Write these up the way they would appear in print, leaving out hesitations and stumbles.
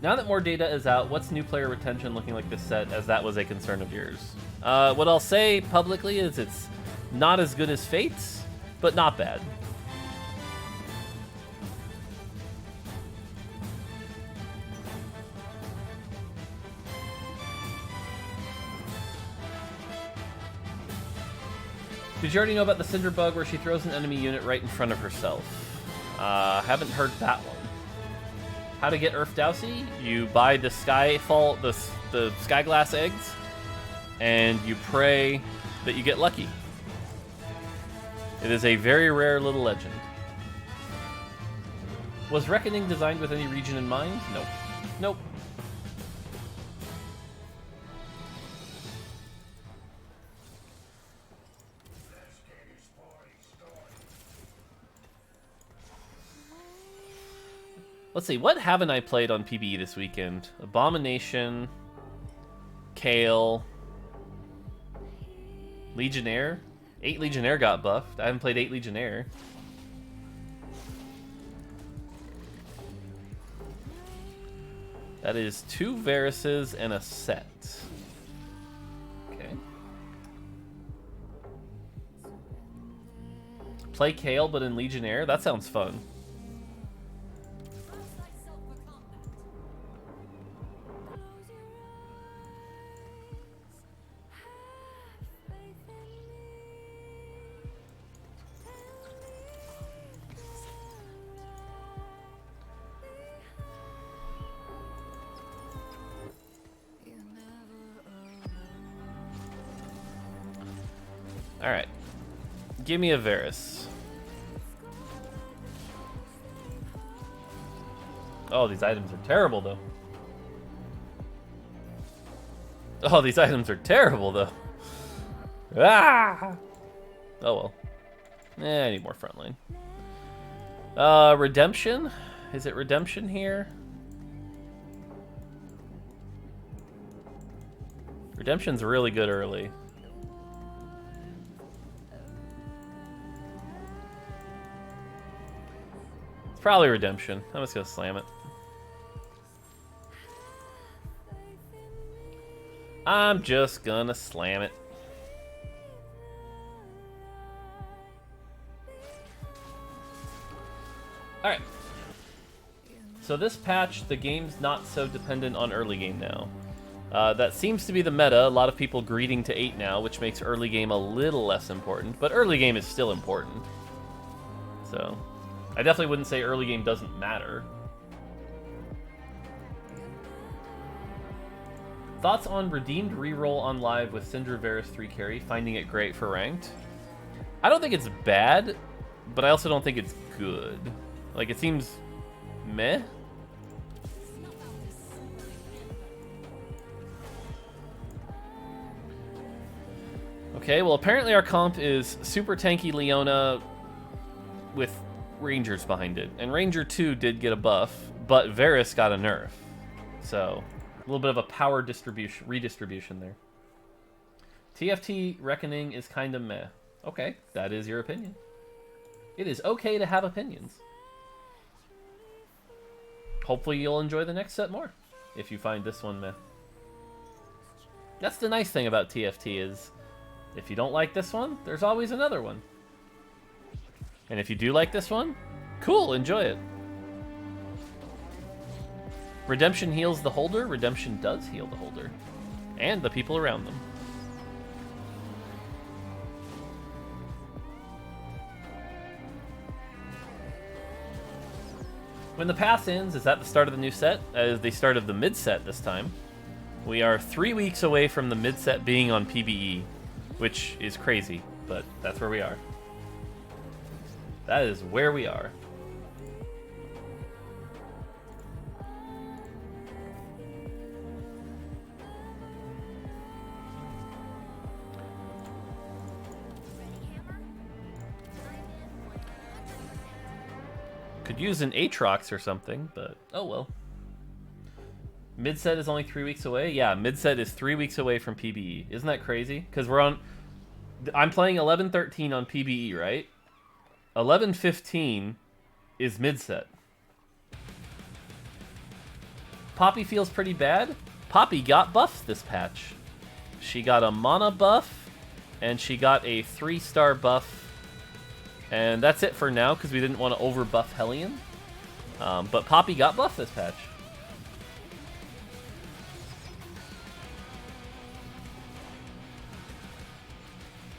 Now that more data is out, what's new player retention looking like this set, as that was a concern of yours? What I'll say publicly is it's not as good as Fate's, but not bad. Did you already know about the Cinder bug where she throws an enemy unit right in front of herself? Haven't heard that one. How to get Earth Dowsy? You buy the Skyfall, the Skyglass eggs, and you pray that you get lucky. It is a very rare little legend. Was Reckoning designed with any region in mind? Nope. Nope. Let's see, what haven't I played on PBE this weekend? Abomination, Kayle, Legionnaire? 8 Legionnaire got buffed. I haven't played 8 Legionnaire. That is 2 Varuses and a set. Okay. Play Kayle but in Legionnaire? That sounds fun. Alright. Give me a Varus. Oh, these items are terrible, though. Oh, these items are terrible, though. Ah! Oh, well. I need more frontline. Redemption? Is it Redemption here? Redemption's really good early. Probably Redemption. I'm just gonna slam it. I'm just gonna slam it. Alright. So this patch, the game's not so dependent on early game now. That seems to be the meta. A lot of people greeting to 8 now, which makes early game a little less important. But early game is still important. So I definitely wouldn't say early game doesn't matter. Thoughts on redeemed reroll on live with Syndra Varus 3 carry, finding it great for ranked? I don't think it's bad, but I also don't think it's good. Like, it seems meh. Okay, well apparently our comp is super tanky Leona with Rangers behind it. And Ranger 2 did get a buff, but Varus got a nerf. So, a little bit of a power redistribution there. TFT Reckoning is kind of meh. Okay, that is your opinion. It is okay to have opinions. Hopefully you'll enjoy the next set more, if you find this one meh. That's the nice thing about TFT is, if you don't like this one, there's always another one. And if you do like this one, cool, enjoy it. Redemption heals the holder. Redemption does heal the holder. And the people around them. When the pass ends, is that the start of the new set? As the start of the mid-set this time. We are 3 weeks away from the mid-set being on PBE, which is crazy, but that's where we are. That is where we are. Could use an Aatrox or something, but oh well. Mid-set is only 3 weeks away? Yeah, mid-set is 3 weeks away from PBE. Isn't that crazy? Because we're on... I'm playing 11-13 on PBE, right? 11-15 is mid-set. Poppy feels pretty bad. Poppy got buffs this patch. She got a mana buff, and she got a 3-star buff. And that's it for now, because we didn't want to over-buff Hellion. But Poppy got buffed this patch.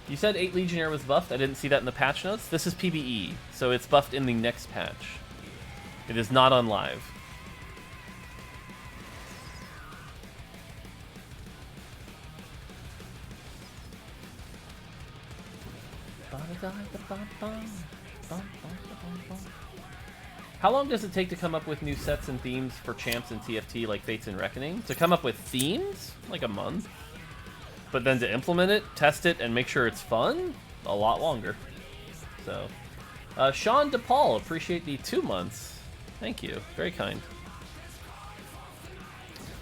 You said 8 Legionnaire was buffed. I didn't see that in the patch notes. This is PvE, so it's buffed in the next patch. It is not on live. How long does it take to come up with new sets and themes for champs and TFT like Fates and Reckoning? To come up with themes? Like a month. But then to implement it, test it, and make sure it's fun? A lot longer. So, Sean DePaul, appreciate the 2 months. Thank you. Very kind.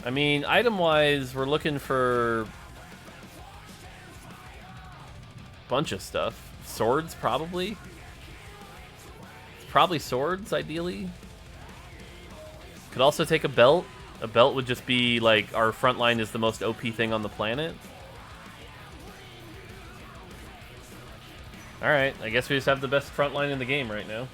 I mean, item-wise, we're looking for a bunch of stuff. Swords, probably. Probably swords, ideally. Could also take a belt. A belt would just be like our front line is the most OP thing on the planet. Alright, I guess we just have the best front line in the game right now.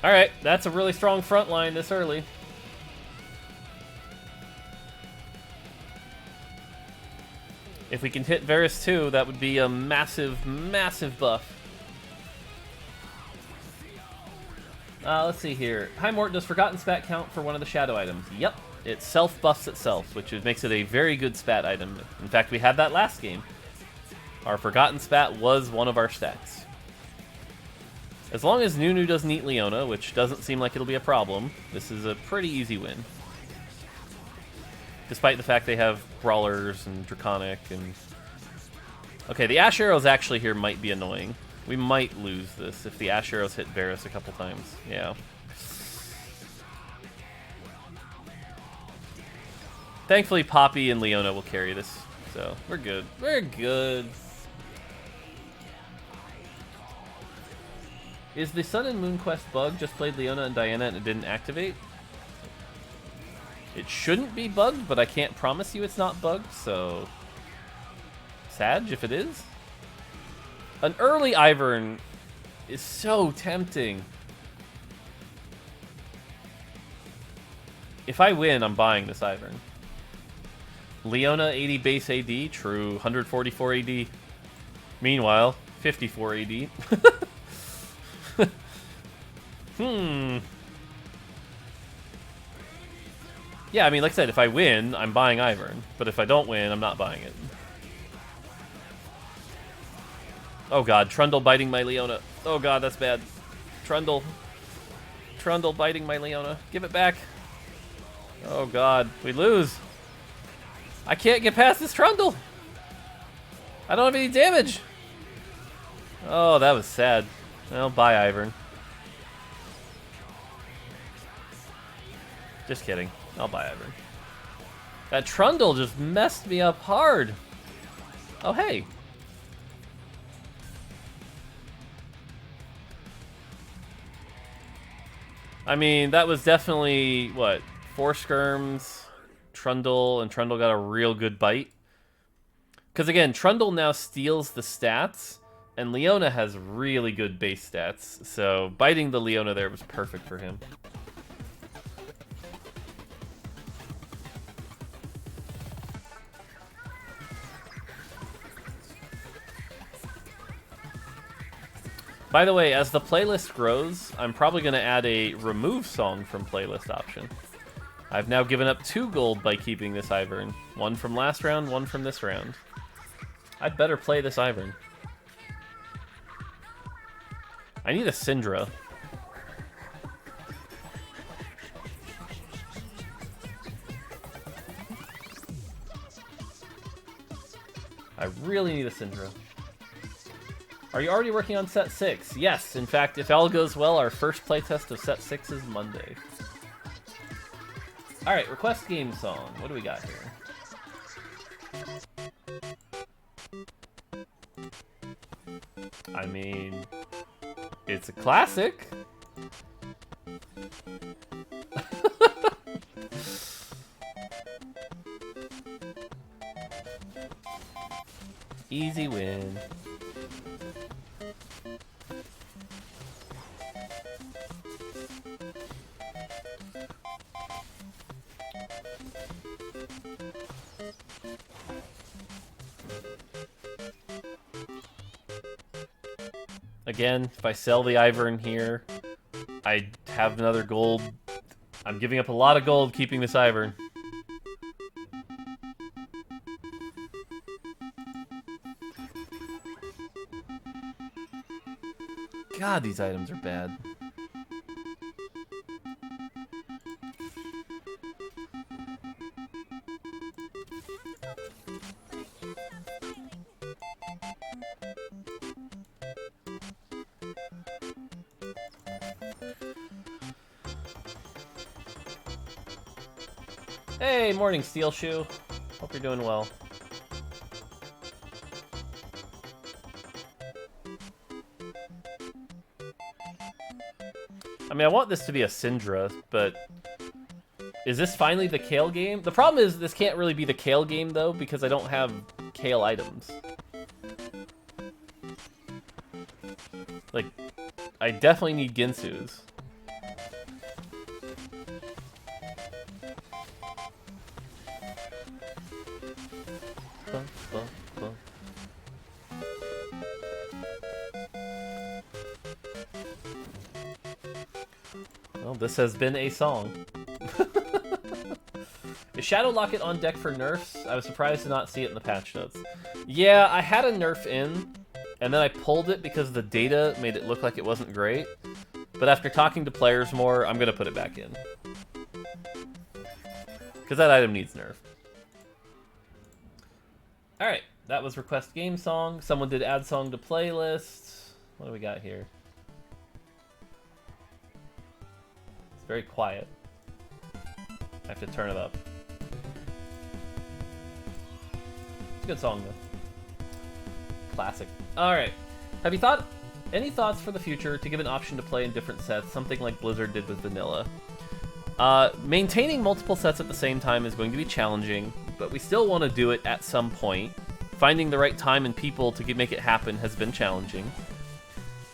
Alright, that's a really strong front line this early. If we can hit Varus too, that would be a massive, massive buff. Let's see here. Hi Mort, does Forgotten Spat count for one of the shadow items? Yep, it self-buffs itself, which makes it a very good spat item. In fact, we had that last game. Our Forgotten Spat was one of our stats. As long as Nunu doesn't eat Leona, which doesn't seem like it'll be a problem, this is a pretty easy win. Despite the fact they have Brawlers and Draconic and... Okay, the Ash Arrows actually here might be annoying. We might lose this if the Ash Arrows hit Varus a couple times. Yeah. Thankfully, Poppy and Leona will carry this, so we're good. We're good. Is the Sun and Moon Quest bug just played Leona and Diana and it didn't activate? It shouldn't be bugged, but I can't promise you it's not bugged, so... Sag, if it is? An early Ivern is so tempting. If I win, I'm buying this Ivern. Leona, 80 base AD, true, 144 AD. Meanwhile, 54 AD. Yeah, I mean, like I said, if I win, I'm buying Ivern. But if I don't win, I'm not buying it. Oh god, Trundle biting my Leona. Oh god, that's bad. Trundle. Trundle biting my Leona. Give it back. Oh god, we lose. I can't get past this Trundle. I don't have any damage. Oh, that was sad. Well, bye, Ivern. Just kidding. I'll buy Ivern. That Trundle just messed me up hard. Oh, hey. I mean, that was definitely, what, 4 skirms, Trundle, and Trundle got a real good bite. Because again, Trundle now steals the stats, and Leona has really good base stats, so biting the Leona there was perfect for him. By the way, as the playlist grows, I'm probably going to add a remove song from playlist option. I've now given up 2 gold by keeping this Ivern. 1 from last round, 1 from this round. I'd better play this Ivern. I need a Syndra. I really need a Syndra. Are you already working on set 6? Yes, in fact, if all goes well, our first playtest of set 6 is Monday. Alright, request game song. What do we got here? I mean, it's a classic. Easy win. Again, if I sell the Ivern here, I have another gold. I'm giving up a lot of gold keeping this Ivern. God, these items are bad. Hey, morning, Steel Shoe. Hope you're doing well. I mean, I want this to be a Syndra, but is this finally the Kayle game? The problem is this can't really be the Kayle game, though, because I don't have Kayle items. Like, I definitely need Ginsu's. Well, this has been a song. Is Shadow Locket on deck for nerfs? I was surprised to not see it in the patch notes. Yeah, I had a nerf in, and then I pulled it because the data made it look like it wasn't great. But after talking to players more, I'm going to put it back in. Because that item needs nerf. Alright, that was request game song. Someone did add song to playlist. What do we got here? It's very quiet. I have to turn it up. It's a good song, though. Classic. Alright. Have you thought... Any thoughts for the future to give an option to play in different sets, something like Blizzard did with Vanilla? Maintaining multiple sets at the same time is going to be challenging, but we still want to do it at some point. Finding the right time and people to make it happen has been challenging.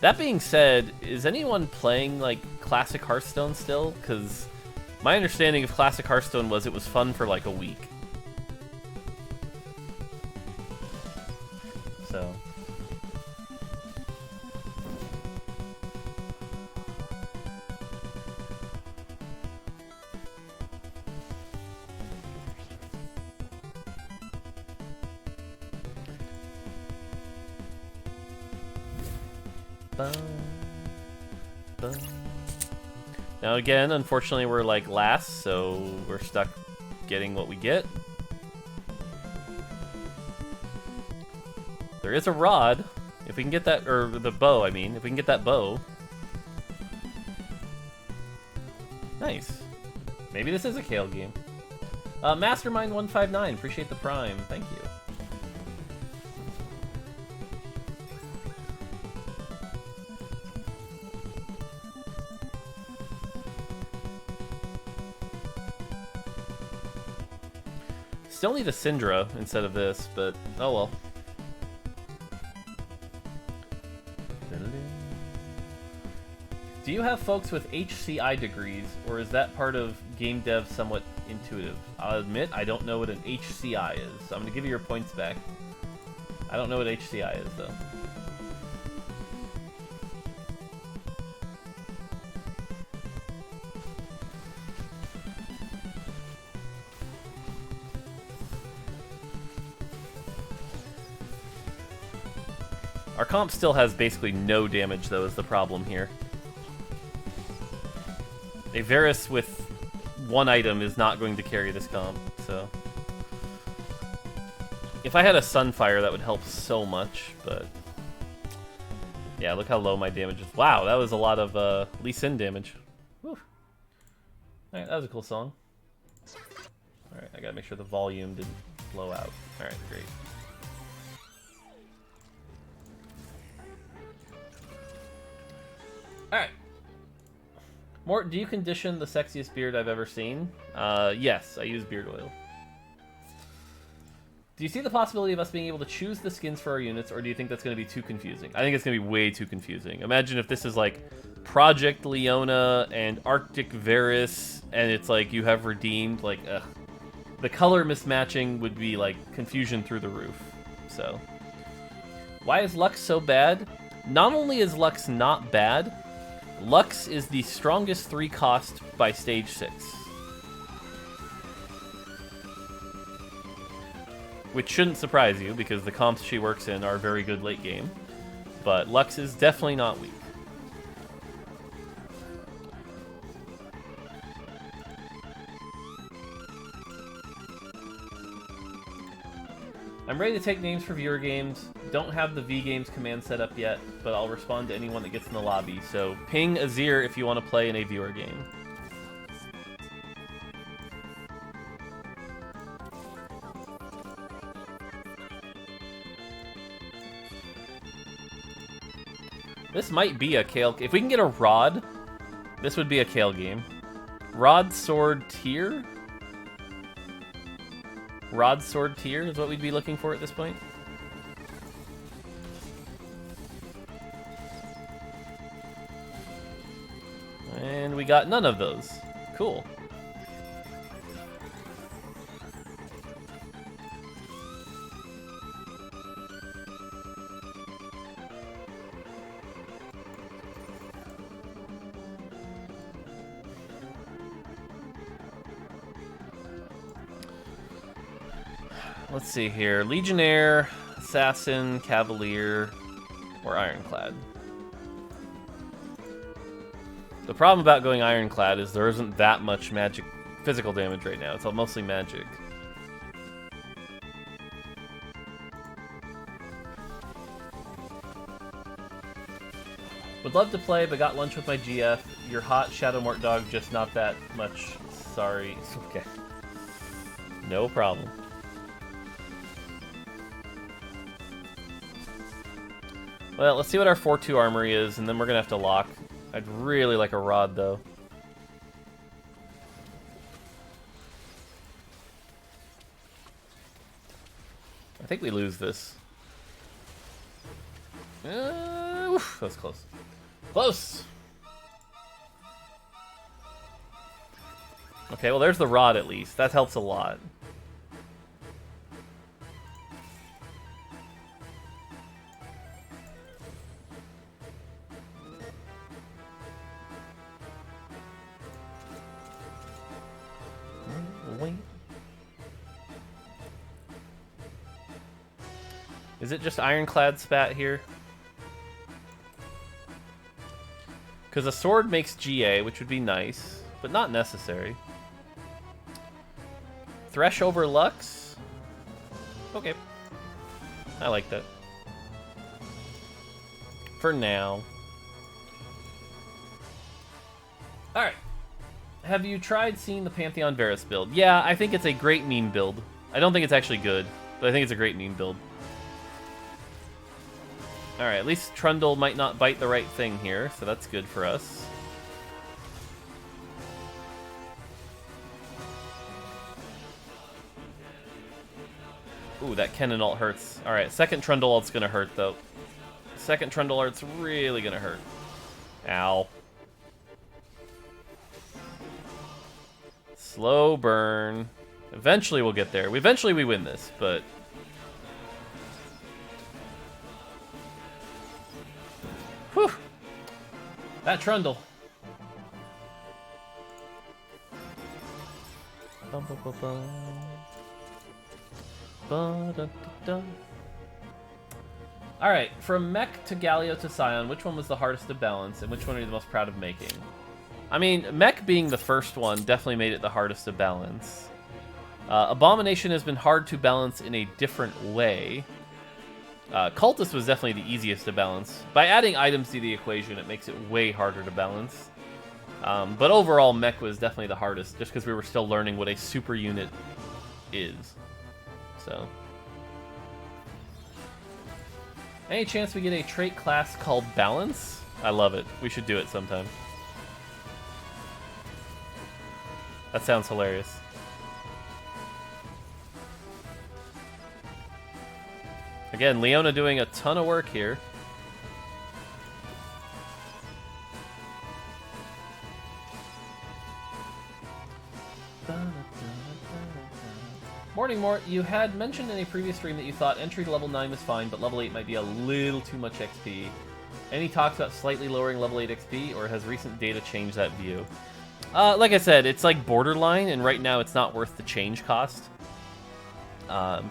That being said, is anyone playing, like, Classic Hearthstone still? Because my understanding of Classic Hearthstone was it was fun for, like, a week. So... Now again, unfortunately we're like last, so we're stuck getting what we get. There is a rod. If we can get that, or the bow, I mean. If we can get that bow. Nice. Maybe this is a Kayle game. Mastermind159, appreciate the prime. Thank you. Still need a Syndra instead of this, but oh well. Do you have folks with HCI degrees, or is that part of game dev somewhat intuitive? I'll admit, I don't know what an HCI is. I'm going to give you your points back. I don't know what HCI is, though. Our comp still has basically no damage, though, is the problem here. A Varus with one item is not going to carry this comp, so... If I had a Sunfire, that would help so much, but... Yeah, look how low my damage is. Wow, that was a lot of Lee Sin damage. Whew. Alright, that was a cool song. I gotta make sure the volume didn't blow out. Alright, great. Alright. Mort, do you condition the sexiest beard I've ever seen? Yes, I use beard oil. Do you see the possibility of us being able to choose the skins for our units, or do you think that's going to be too confusing? I think it's going to be way too confusing. Imagine if this is like Project Leona and Arctic Varus, and it's like you have redeemed, like, ugh. The color mismatching would be like confusion through the roof. So, why is Lux so bad? Not only is Lux not bad, Lux is the strongest 3 cost by stage 6. Which shouldn't surprise you, because the comps she works in are very good late game. But Lux is definitely not weak. I'm ready to take names for viewer games. Don't have the V Games command set up yet, but I'll respond to anyone that gets in the lobby. So ping Azir if you want to play in a viewer game. This might be a Kayle. If we can get a Rod, this would be a Kayle game. Rod, Sword, Tier? Rod, Sword, Tier is what we'd be looking for at this point. And we got none of those. Cool. Let's see here. Legionnaire, Assassin, Cavalier, or Ironclad. The problem about going Ironclad is there isn't that much magic physical damage right now. It's all mostly magic. Would love to play, but got lunch with my GF. You're hot, Shadow Mortdog, just not that much. Sorry. Okay. No problem. Well, let's see what our 4-2 armory is, and then we're going to have to lock. I'd really like a Rod, though. I think we lose this. Oof, that was close. Close! Okay, well, there's the Rod, at least. That helps a lot. Is it just Ironclad spat here? Because a sword makes GA, which would be nice, but not necessary. Thresh over Lux? Okay. I like that. For now. Alright. Have you tried seeing the Pantheon Varus build? Yeah, I think it's a great meme build. I don't think it's actually good, but I think it's a great meme build. Alright, at least Trundle might not bite the right thing here, so that's good for us. Ooh, that Kennen ult hurts. Alright, second Trundle ult's gonna hurt, though. Second Trundle ult's really gonna hurt. Ow. Slow burn. Eventually we'll get there. Eventually we win this, but... Whew. That Trundle. Bum, bum, bum, bum. Ba, da, da, da. Alright, from Mech to Galio to Scion, which one was the hardest to balance, and which one are you the most proud of making? I mean, Mech being the first one definitely made it the hardest to balance. Abomination has been hard to balance in a different way. Cultist was definitely the easiest to balance. By adding items to the equation, it makes it way harder to balance. But overall, Mech was definitely the hardest, just because we were still learning what a super unit is. So, any chance we get a trait class called Balance? I love it. We should do it sometime. That sounds hilarious. Again, Leona doing a ton of work here. Morning, Mort. You had mentioned in a previous stream that you thought entry to level 9 was fine, but level 8 might be a little too much XP. Any talks about slightly lowering level 8 XP, or has recent data changed that view? Like I said, it's like borderline, and right now it's not worth the change cost.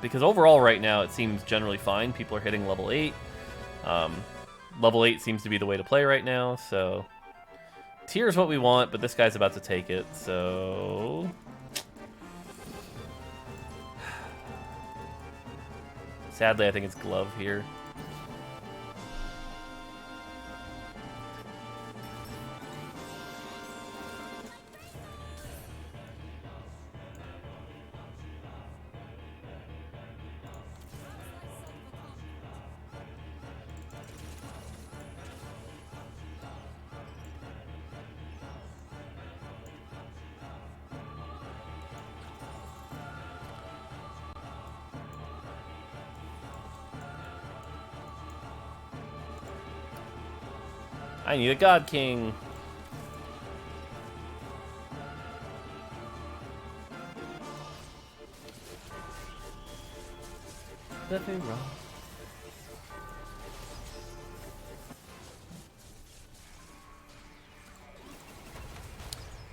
Because overall right now it seems generally fine. People are hitting level 8. Level 8 seems to be the way to play right now, so... Tier is what we want, but this guy's about to take it, so... Sadly, I think it's Glove here. I need a God King. Nothing wrong.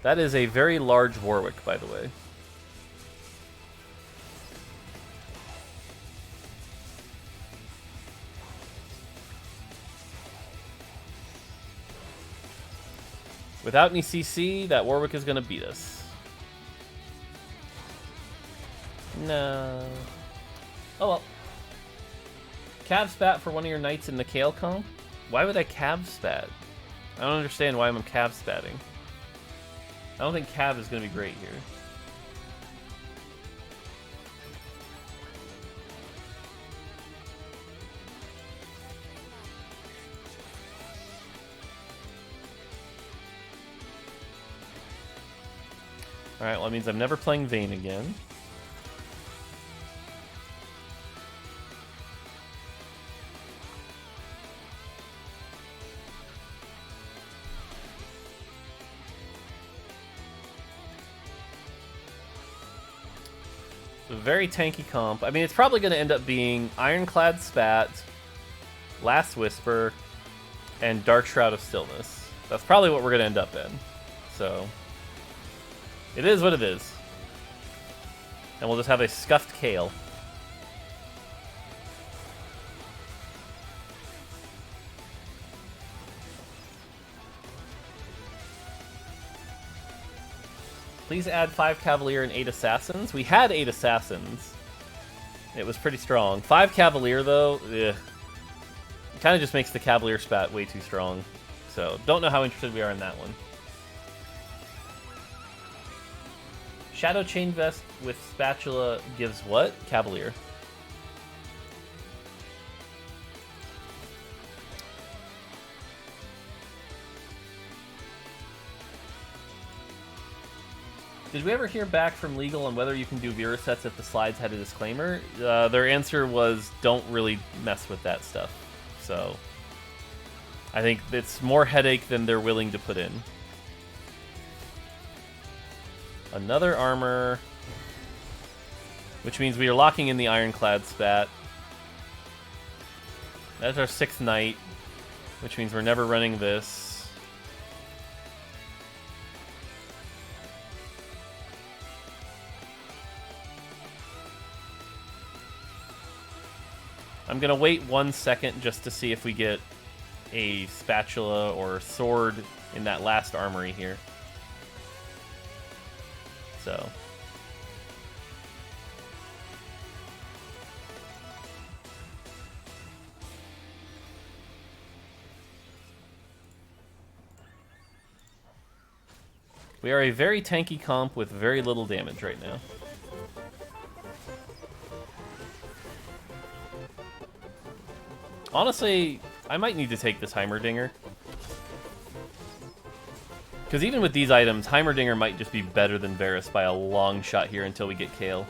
That is a very large Warwick, by the way. Without any CC, that Warwick is going to beat us. No. Oh well. Cav spat for one of your knights in the Kayle comp? Why would I cav spat? I don't understand why I'm cav spatting. I don't think cav is going to be great here. Alright, well that means I'm never playing Vayne again. A very tanky comp. I mean, it's probably going to end up being Ironclad Spat, Last Whisper, and Dark Shroud of Stillness. That's probably what we're going to end up in. So... it is what it is. And we'll just have a scuffed Kayle. Please add 5 Cavalier and 8 Assassins. We had 8 Assassins. It was pretty strong. 5 Cavalier, though, ugh. It kind of just makes the Cavalier spat way too strong. So, don't know how interested we are in that one. Shadow Chain Vest with Spatula gives what? Cavalier. Did we ever hear back from Legal on whether you can do Vera sets if the slides had a disclaimer? Their answer was don't really mess with that stuff. So I think it's more headache than they're willing to put in. Another armor, which means we are locking in the Ironclad Spat. That's our 6th knight, which means we're never running this. I'm gonna wait 1 second just to see if we get a spatula or sword in that last armory here. So we are a very tanky comp with very little damage right now. Honestly, I might need to take this Heimerdinger. Because even with these items, Heimerdinger might just be better than Varus by a long shot here until we get Kayle.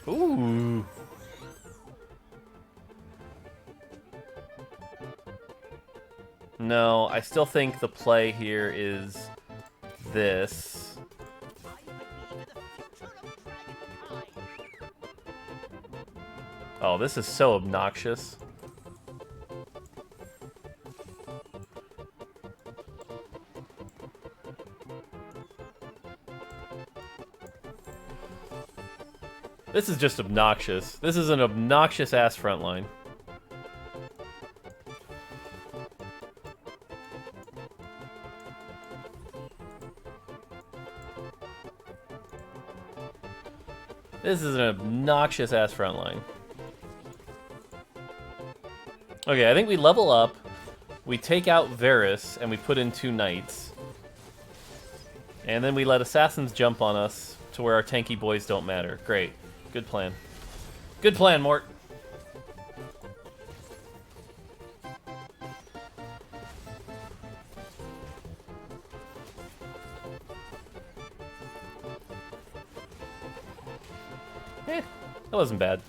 Ooh. No, I still think the play here is this. Oh, this is so obnoxious. This is just obnoxious. This is an obnoxious-ass front line. This is an obnoxious-ass front line. Okay, I think we level up, we take out Varus, and we put in 2 knights. And then we let assassins jump on us to where our tanky boys don't matter. Great. Good plan. Good plan, Mort. That wasn't bad.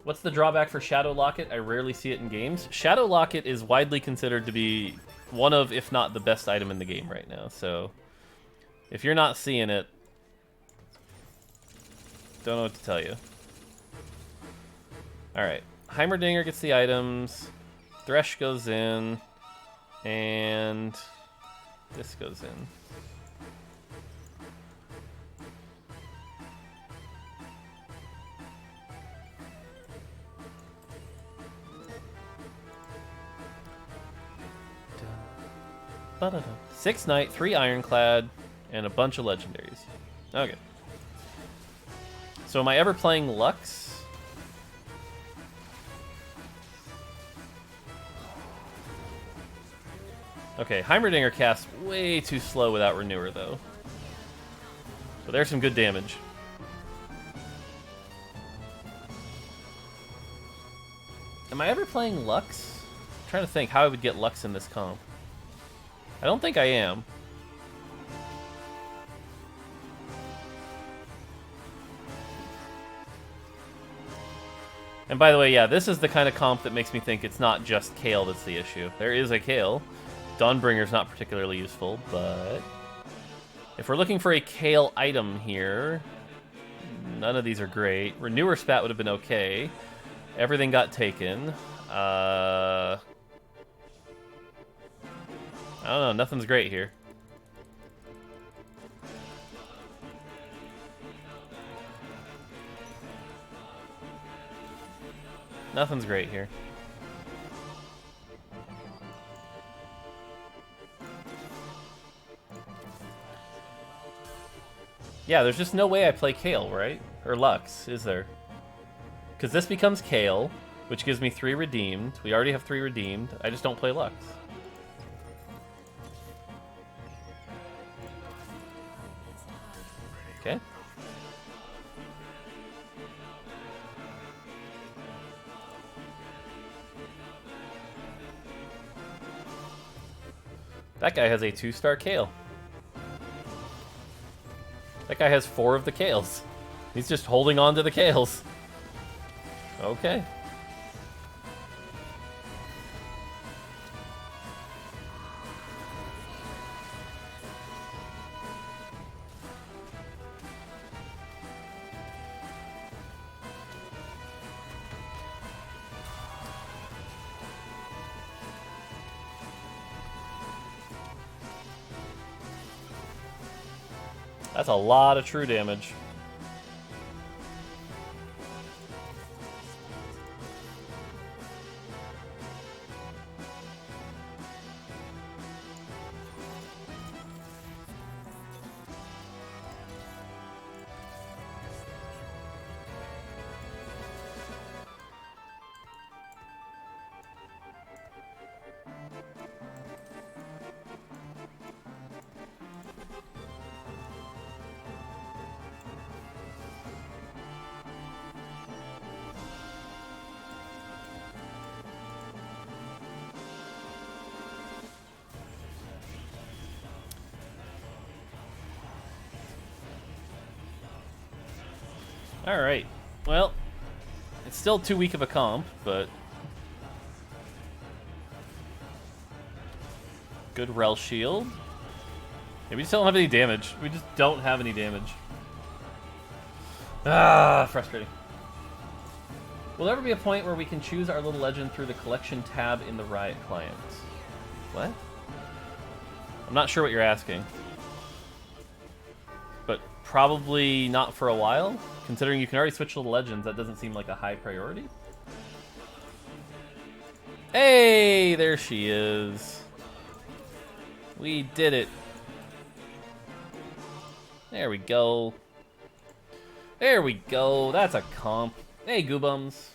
What's the drawback for Shadow Locket? I rarely see it in games. Shadow Locket is widely considered to be one of, if not the best item in the game right now, so if you're not seeing it, don't know what to tell you. Alright, Heimerdinger gets the items, Thresh goes in, and this goes in. Da-da-da. 6 Knight, 3 Ironclad, and a bunch of legendaries. Okay. So am I ever playing Lux? Okay, Heimerdinger casts way too slow without Renewer, though. So there's some good damage. Am I ever playing Lux? I'm trying to think how I would get Lux in this comp. I don't think I am. And by the way, yeah, this is the kind of comp that makes me think it's not just Kayle that's the issue. There is a Kayle. Dawnbringer's not particularly useful, but if we're looking for a Kayle item here, none of these are great. Renewer Spat would have been okay. Everything got taken. I don't know, nothing's great here. Nothing's great here. Yeah, there's just no way I play Kayle, right? Or Lux, is there? Because this becomes Kayle, which gives me 3 redeemed. We already have 3 redeemed. I just don't play Lux. Okay. That guy has a 2-star Kayle. That guy has 4 of the Kales. He's just holding on to the Kales. Okay. That's a lot of true damage. Alright. Well, it's still too weak of a comp, but... Good Rel Shield. Yeah, we just don't have any damage. We just don't have any damage. Ah, frustrating. Will there ever be a point where we can choose our little legend through the collection tab in the Riot client? What? I'm not sure what you're asking. But probably not for a while. Considering you can already switch to the legends, that doesn't seem like a high priority. Hey, there she is. We did it. There we go. There we go. That's a comp. Hey, Goobums.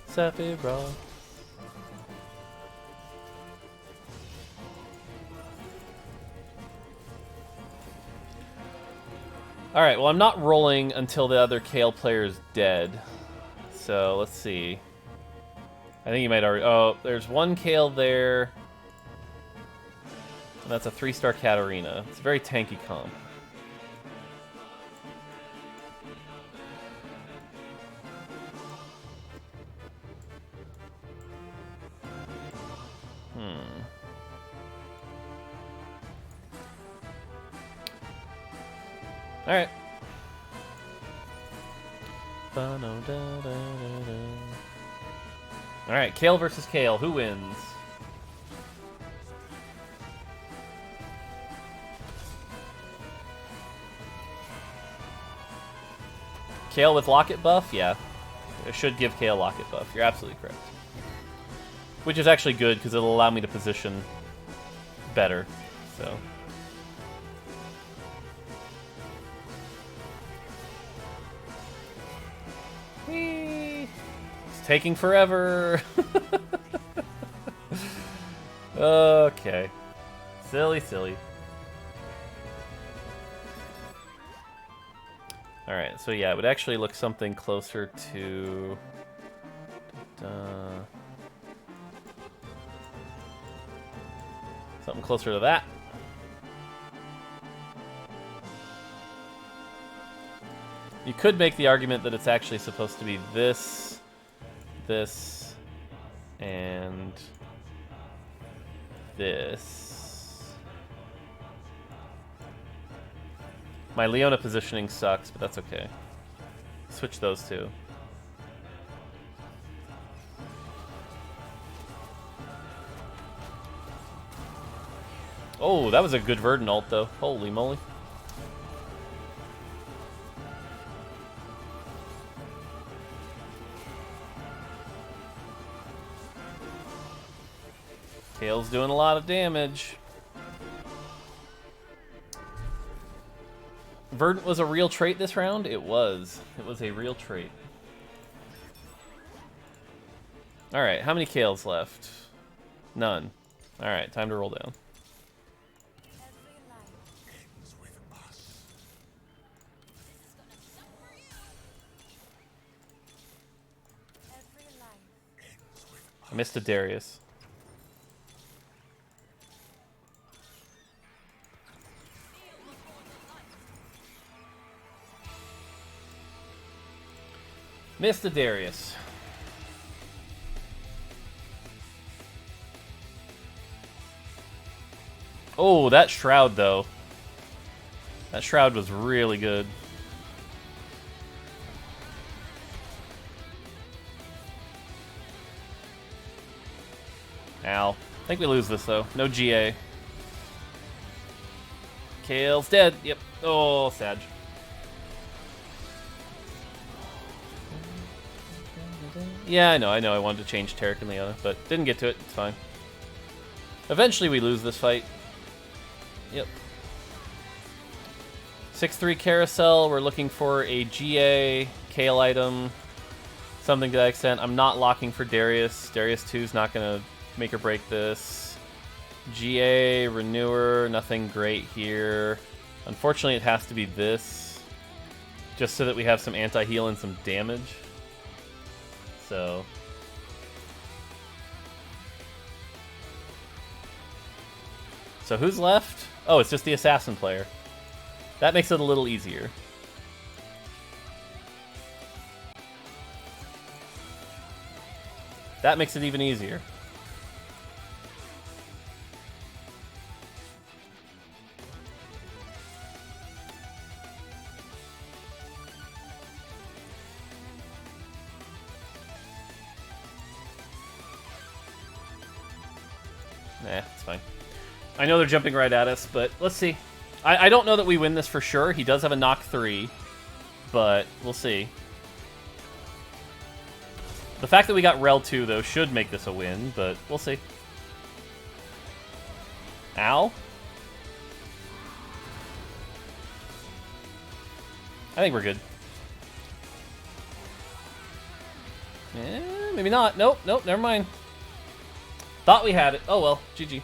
Sephiroth. Alright, well, I'm not rolling until the other Kayle player is dead. So, let's see. I think you might already... Oh, there's one Kayle there. And that's a 3-star Katarina. It's a very tanky comp. Alright. Alright, Kayle versus Kayle. Who wins? Kayle with Locket buff? Yeah. It should give Kayle Locket buff. You're absolutely correct. Which is actually good, because it'll allow me to position better. So... It's taking forever. Okay. Silly, silly. Alright, so yeah, it would actually look something closer to... something closer to that. You could make the argument that it's actually supposed to be this, this, and this. My Leona positioning sucks, but that's okay. Switch those two. Oh, that was a good Verdant ult, though. Holy moly. Kayle's doing a lot of damage. Verdant was a real trait this round? It was. It was a real trait. Alright, how many Kayles left? None. Alright, time to roll down. I missed a Darius. Missed a Darius. Oh, that Shroud, though. That Shroud was really good. Ow. I think we lose this, though. No GA. Kayle's dead. Yep. Oh, Sag. Yeah, I know. I wanted to change Tarek and Leona, but didn't get to it. It's fine. Eventually we lose this fight. Yep. 6-3 Carousel. We're looking for a GA, Kayle item, something to that extent. I'm not locking for Darius. Darius 2 is not going to make or break this. GA, Renewer, nothing great here. Unfortunately, it has to be this, just so that we have some anti-heal and some damage. so... So who's left? Oh, it's just the assassin player. That makes it a little easier. That makes it even easier. Nah, it's fine. I know they're jumping right at us, but let's see. I don't know that we win this for sure. He does have a knock 3, but we'll see. The fact that we got Rel 2, though, should make this a win, but we'll see. Ow. I think we're good. Maybe not. Nope, nope, never mind. Thought we had it. Oh well, GG.